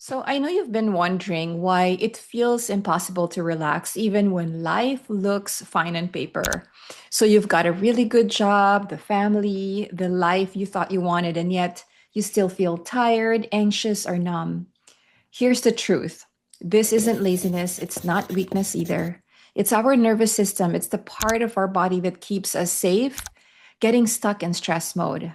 So I know you've been wondering why it feels impossible to relax even when life looks fine on paper. So you've got a really good job, the family, the life you thought you wanted, and yet you still feel tired, anxious, or numb. Here's the truth. This isn't laziness, it's not weakness either. It's our nervous system, it's the part of our body that keeps us safe, getting stuck in stress mode.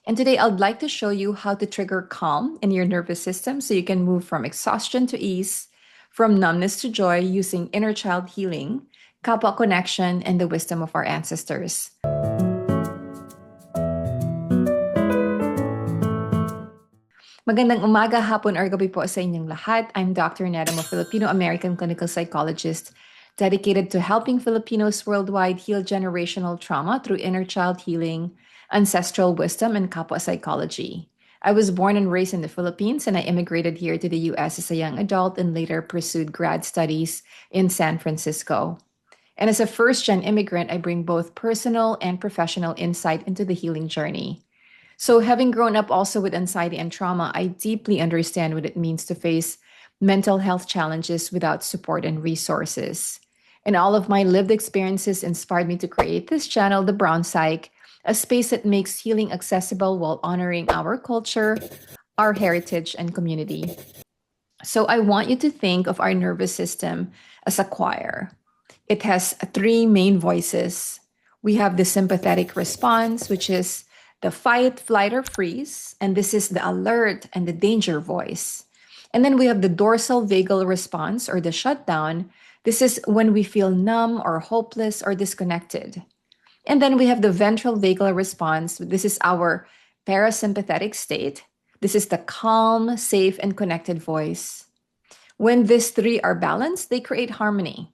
And today I'd like to show you how to trigger calm in your nervous system so you can move from exhaustion to ease, from numbness to joy using inner child healing, kapwa connection, and the wisdom of our ancestors. Magandang umaga, hapon, or gabi po sa inyong lahat. I'm Dr. Nette, a Filipino-American clinical psychologist dedicated to helping Filipinos worldwide heal generational trauma through inner child healing, ancestral wisdom, and kapwa psychology. I was born and raised in the Philippines, and I immigrated here to the US as a young adult and later pursued grad studies in San Francisco. And as a first gen immigrant, I bring both personal and professional insight into the healing journey. So, having grown up also with anxiety and trauma, I deeply understand what it means to face mental health challenges without support and resources. And all of my lived experiences inspired me to create this channel, the Brown Psych, a space that makes healing accessible while honoring our culture, our heritage, and community. So, I want you to think of our nervous system as a choir. It has three main voices. We have the sympathetic response, which is the fight, flight, or freeze. And this is the alert and the danger voice. And then we have the dorsal vagal response or the shutdown. This is when we feel numb or hopeless or disconnected. And then we have the ventral vagal response. This is our parasympathetic state. This is the calm, safe, and connected voice. When these three are balanced, they create harmony.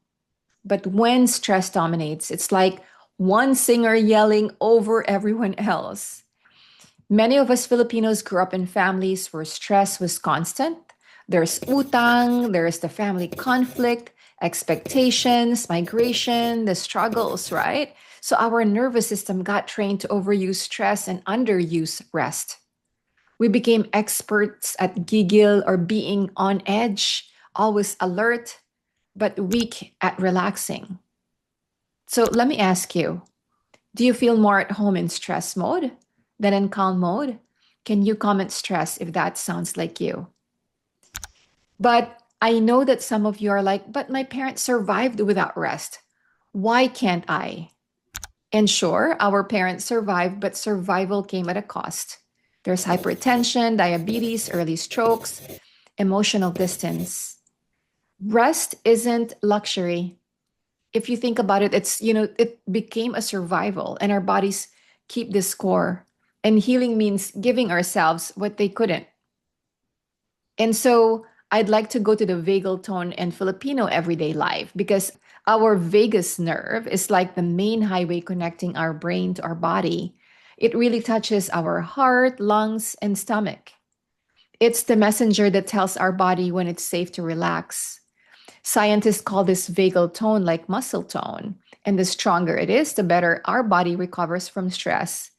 But when stress dominates, it's like one singer yelling over everyone else. Many of us Filipinos grew up in families where stress was constant. There's utang, there's the family conflict, expectations, migration, the struggles, right? So our nervous system got trained to overuse stress and underuse rest. We became experts at giggle or being on edge, always alert, but weak at relaxing. So let me ask you, do you feel more at home in stress mode than in calm mode? Can you comment stress if that sounds like you? But I know that some of you are like, but my parents survived without rest. Why can't I? And sure, our parents survived, but survival came at a cost. There's hypertension, diabetes, early strokes, emotional distance. Rest isn't luxury. If you think about it, it became a survival, and our bodies keep the score. And healing means giving ourselves what they couldn't. And so I'd like to go to the vagal tone and Filipino everyday life because our vagus nerve is like the main highway connecting our brain to our body. It really touches our heart, lungs, and stomach. It's the messenger that tells our body when it's safe to relax. Scientists call this vagal tone like muscle tone. And the stronger it is, the better our body recovers from stress.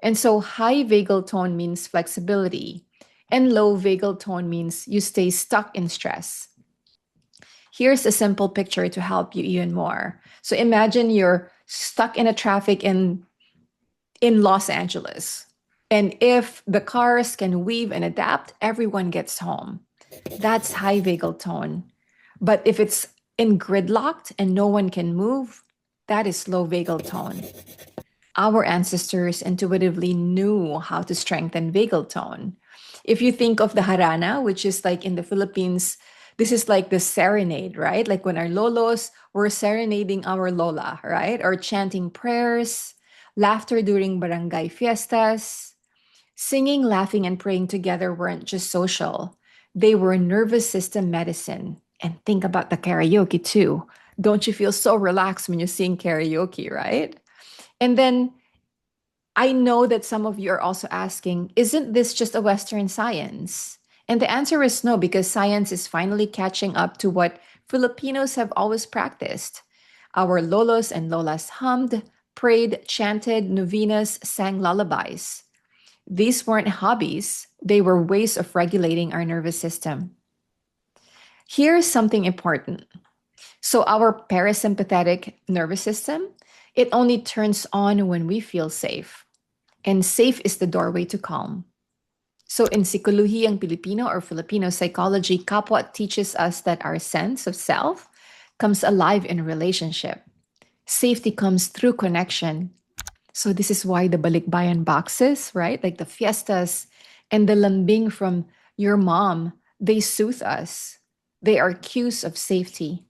And so high vagal tone means flexibility, and low vagal tone means you stay stuck in stress. Here's a simple picture to help you even more. So imagine you're stuck in a traffic in Los Angeles. And if the cars can weave and adapt, everyone gets home. That's high vagal tone. But if it's in gridlocked and no one can move, that is low vagal tone. Our ancestors intuitively knew how to strengthen vagal tone. If you think of the harana, which is like in the Philippines, this is like the serenade, right? Like when our lolos were serenading our lola, right? Or chanting prayers, laughter during barangay fiestas. Singing, laughing, and praying together weren't just social, they were nervous system medicine. And think about the karaoke too. Don't you feel so relaxed when you sing karaoke, right? And then I know that some of you are also asking, isn't this just a Western science? And the answer is no, because science is finally catching up to what Filipinos have always practiced. Our lolos and lolas hummed, prayed, chanted novenas, sang lullabies. These weren't hobbies, they were ways of regulating our nervous system. Here's something important. So, our parasympathetic nervous system, it only turns on when we feel safe. And safe is the doorway to calm. So, in Psikologiyang Pilipino or Filipino psychology, kapwa teaches us that our sense of self comes alive in relationship. Safety comes through connection. So, this is why the balikbayan boxes, right? Like the fiestas and the lambing from your mom, they soothe us. They are cues of safety.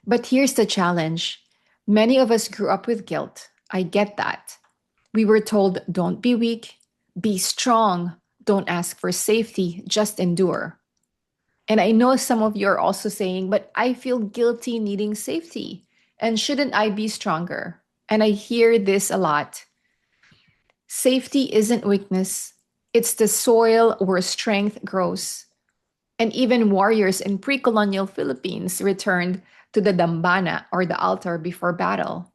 But here's the challenge. Many of us grew up with guilt. I get that. We were told, don't be weak, be strong, don't ask for safety, just endure. And I know some of you are also saying, but I feel guilty needing safety. And shouldn't I be stronger? And I hear this a lot. Safety isn't weakness, it's the soil where strength grows. And even warriors in pre colonial Philippines returned to the dambana or the altar before battle.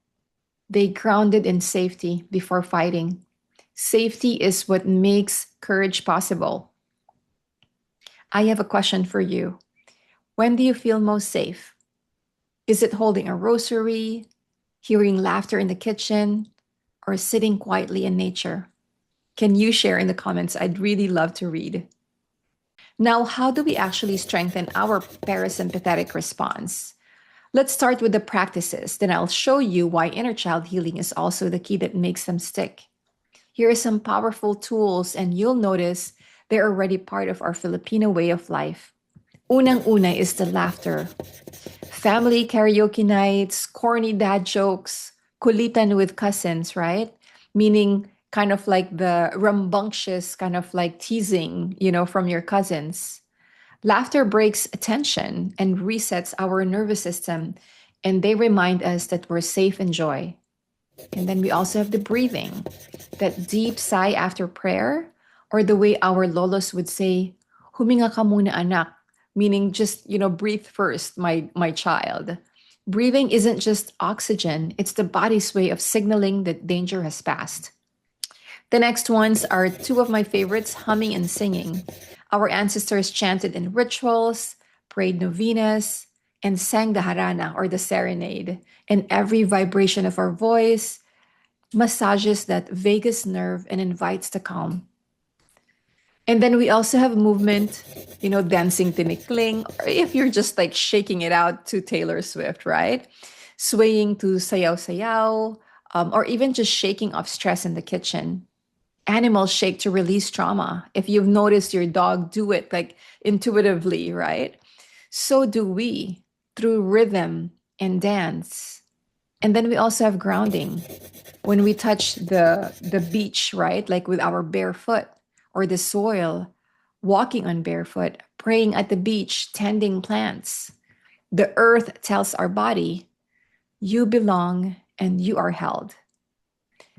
They grounded in safety before fighting. Safety is what makes courage possible. I have a question for you. When do you feel most safe? Is it holding a rosary, hearing laughter in the kitchen, or sitting quietly in nature? Can you share in the comments? I'd really love to read. Now, how do we actually strengthen our parasympathetic response? Let's start with the practices, then I'll show you why inner child healing is also the key that makes them stick. Here are some powerful tools, and you'll notice they're already part of our Filipino way of life. Unang-una is the laughter. Family karaoke nights, corny dad jokes, kulitan with cousins, right? Meaning kind of like the rambunctious kind of like teasing, from your cousins. Laughter breaks tension and resets our nervous system, and they remind us that we're safe in joy. And then we also have the breathing, that deep sigh after prayer, or the way our lolos would say, huminga ka muna anak, meaning just, breathe first, my child. Breathing isn't just oxygen, it's the body's way of signaling that danger has passed. The next ones are two of my favorites, humming and singing. Our ancestors chanted in rituals, prayed novenas, and sang the harana or the serenade. And every vibration of our voice massages that vagus nerve and invites the calm. And then we also have movement, dancing tinikling, or if you're just like shaking it out to Taylor Swift, right? Swaying to sayaw sayaw, or even just shaking off stress in the kitchen. Animals shake to release trauma. If you've noticed your dog do it like intuitively, right? So do we through rhythm and dance. And then we also have grounding. When we touch the beach, right? Like with our bare foot or the soil, walking on barefoot, praying at the beach, tending plants. The earth tells our body, you belong and you are held.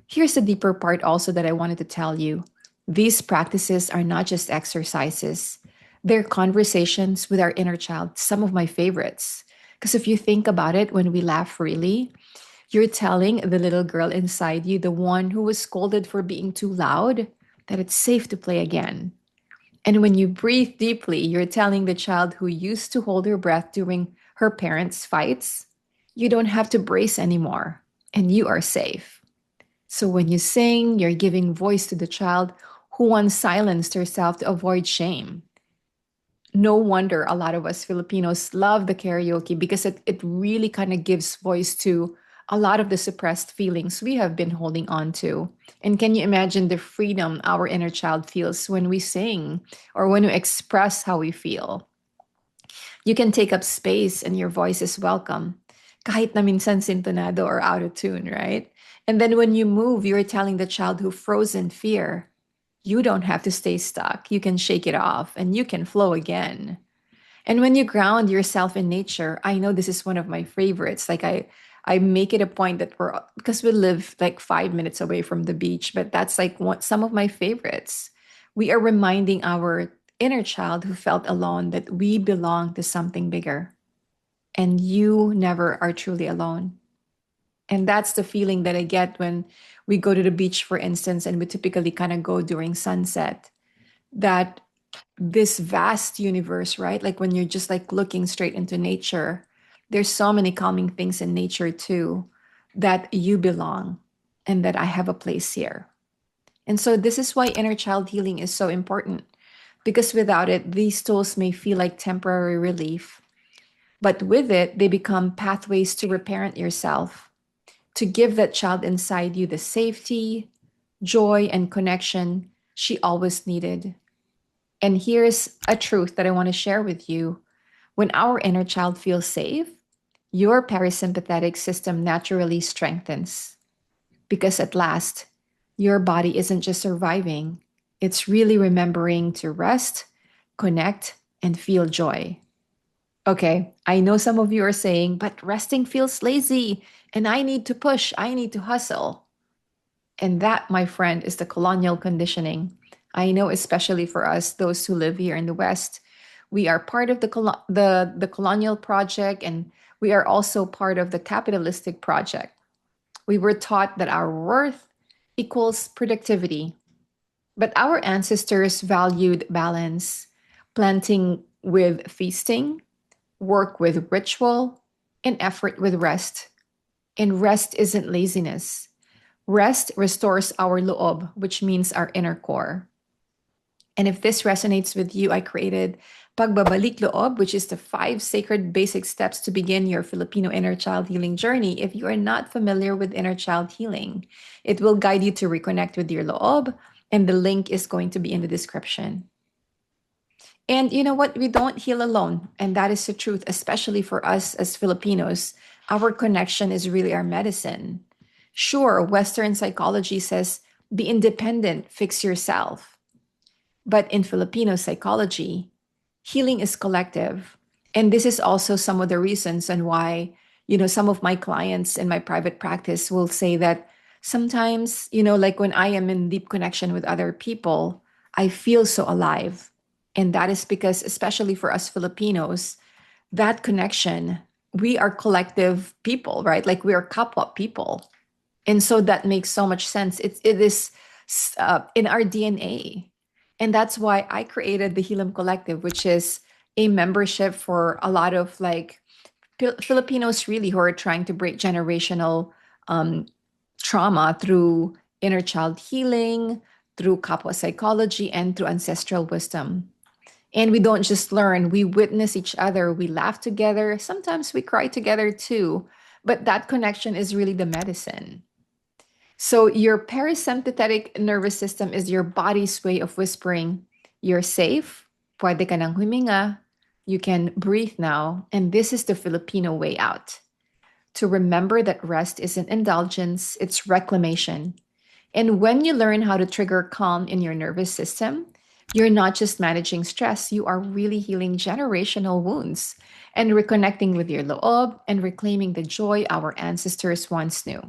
Here's the deeper part also that I wanted to tell you. These practices are not just exercises, they're conversations with our inner child, some of my favorites. Because if you think about it, when we laugh freely, you're telling the little girl inside you, the one who was scolded for being too loud, that it's safe to play again. And when you breathe deeply, you're telling the child who used to hold her breath during her parents' fights, you don't have to brace anymore, and you are safe. So when you sing, you're giving voice to the child who once silenced herself to avoid shame. No wonder a lot of us Filipinos love the karaoke because it really kind of gives voice to a lot of the suppressed feelings we have been holding on to. And can you imagine the freedom our inner child feels when we sing or when we express how we feel? You can take up space and your voice is welcome, kahit na minsan sintonado or out of tune, right? And then when you move, you're telling the child who froze in fear, you don't have to stay stuck. You can shake it off and you can flow again. And when you ground yourself in nature, I know this is one of my favorites. Like I make it a point that because we live like 5 minutes away from the beach, but that's like some of my favorites. We are reminding our inner child who felt alone that we belong to something bigger. And you never are truly alone. And that's the feeling that I get when we go to the beach, for instance, and we typically kind of go during sunset. That this vast universe, right? Like when you're just like looking straight into nature, there's so many calming things in nature too, that you belong and that I have a place here. And so this is why inner child healing is so important, because without it, these tools may feel like temporary relief, but with it, they become pathways to reparent yourself, to give that child inside you the safety, joy, and connection she always needed. And here's a truth that I want to share with you. When our inner child feels safe, your parasympathetic system naturally strengthens, because at last, your body isn't just surviving, it's really remembering to rest, connect, and feel joy. Okay, I know some of you are saying, but resting feels lazy and I need to push, I need to hustle. And that, my friend, is the colonial conditioning. I know, especially for us, those who live here in the West, we are part of the colonial project, and we are also part of the capitalistic project. We were taught that our worth equals productivity, but our ancestors valued balance, planting with feasting, work with ritual, and effort with rest. And rest isn't laziness. Rest restores our loob, which means our inner core. And if this resonates with you, I created Pagbabalik Loob, which is the 5 sacred basic steps to begin your Filipino inner child healing journey. If you are not familiar with inner child healing, it will guide you to reconnect with your loob, and the link is going to be in the description. And you know what? We don't heal alone. And that is the truth, especially for us as Filipinos. Our connection is really our medicine. Sure, Western psychology says be independent, fix yourself. But in Filipino psychology, healing is collective. And this is also some of the reasons and why, some of my clients in my private practice will say that sometimes, like when I am in deep connection with other people, I feel so alive. And that is because, especially for us Filipinos, that connection, we are collective people, right? Like we are kapwa people. And so that makes so much sense. It is in our DNA. And that's why I created the Healim Collective, which is a membership for a lot of like Filipinos really who are trying to break generational um, trauma through inner child healing, through kapwa psychology, and through ancestral wisdom. And we don't just learn, we witness each other, we laugh together, sometimes we cry together too. But that connection is really the medicine. So, your parasympathetic nervous system is your body's way of whispering, you're safe, pwede ka nang huminga, you can breathe now, and this is the Filipino way out. To remember that rest isn't indulgence, it's reclamation. And when you learn how to trigger calm in your nervous system, you're not just managing stress, you are really healing generational wounds and reconnecting with your loob and reclaiming the joy our ancestors once knew.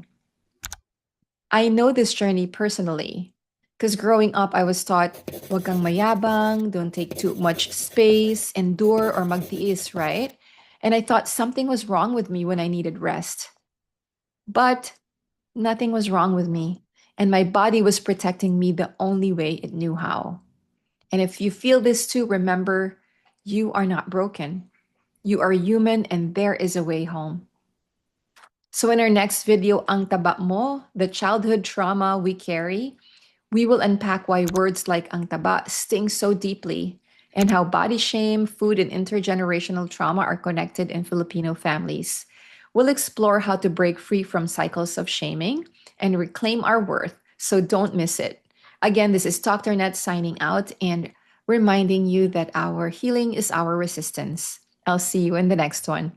I know this journey personally because growing up, I was taught, wag kang mayabang, don't take too much space, endure or magtiis, right? And I thought something was wrong with me when I needed rest. But nothing was wrong with me. And my body was protecting me the only way it knew how. And if you feel this too, remember, you are not broken. You are human and there is a way home. So in our next video, Ang Taba Mo, the childhood trauma we carry, we will unpack why words like ang taba sting so deeply and how body shame, food, and intergenerational trauma are connected in Filipino families. We'll explore how to break free from cycles of shaming and reclaim our worth, so don't miss it. Again, this is Dr. Nette signing out and reminding you that our healing is our resistance. I'll see you in the next one.